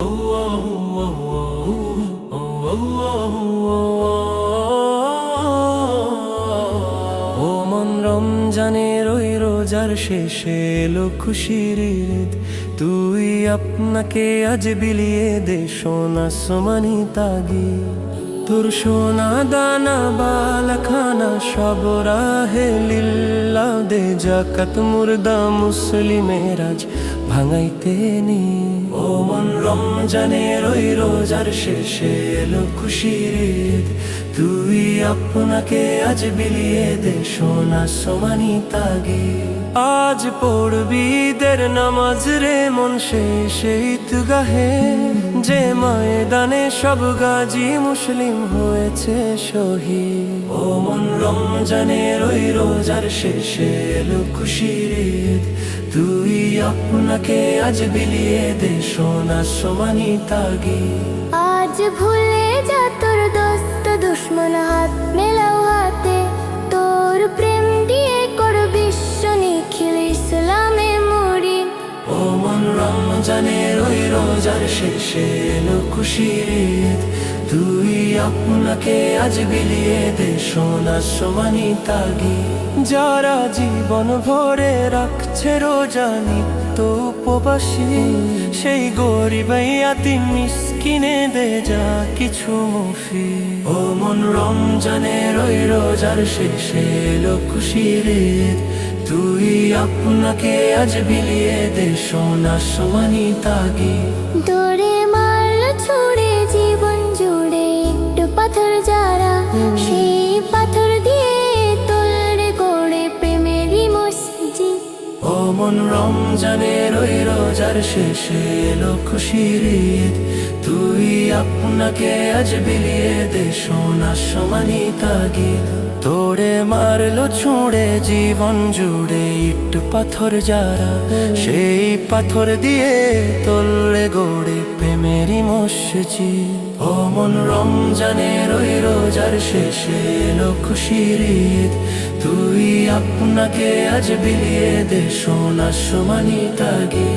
ও মন রমজানের ওই রোজার শেষে এলো খুশির ঈদ। তুই আপনাকে আজ বিলিয়ে দে সোনা সমানি তাগি। তোর সোনা দানা বালাখানা সব রাহে লিল্লাহ দে। জাকাত মুর্দা মুসলিমের আজ ভাঙাইতে নি। ও মন রমজানের ওই রোজার শেষে এলো খুশির ঈদ। তুই আপনাকে আজ বিলিয়ে দে সোনা সমানি তাগি। আজ পড়বি ঈদের নামাজ রে মন শেষে ঈদগাহে। যে ময়দানে সব গাজী মুসলিম হয়েছে শহীদ। ও মন রমজানের ওই রোজার শেষে এলো খুশির ঈদ। তুই আপনাকে আজ বিলিয়ে দে সোনা সমানি তাগি। আজ ভুলে যা তোর দোস্ত দুশ্মন হাত মেলাও হাতে। তোর প্রেম দিয়ে কর বিশ্ব নিখিল ইসলামে মুড়ি। ও মন রমজানের ওই রোজার শেষে এলো খুশির ঈদ। তুই আপনাকে আজ বিলিয়ে দে সোনা সমানি তাগি। যারা জীবন ভরে রাখছে রোজা নিত্য উপবাসী, সেই গরিব ইয়াতীম মিসকিনে দে যা কিছু মুফি। ও মন রমজানের ওই রোজার শেষে এলো খুশির ঈদ। তুই আপনাকে আজ বিলিয়ে দে সোনা সমানি তাগি। দৌড়ে মারলো ছুড়ে জীবন জুড়ে একটু পাথর যারা, সেই পাথর দিয়ে তোলরে গড়ে প্রেমেরই মসজিদ। ও মন রমজানের ওই রোজার শেষে এলো খুশির ঈদ। তুই আপনাকে আজ বিলিয়ে দে সোনা সমানি তাগি। তোরে মারলো ছুঁড়ে জীবন জুড়ে ইট পাথর যারা, সেই পাথর দিয়ে তোলরে গড়ে প্রেমেরই মসজিদ। ও মন রমজানের ওই রোজার শেষে এলো খুশির ঈদ। তুই আপনাকে আজ বিলিয়ে দে সোনা সমানি তাগি।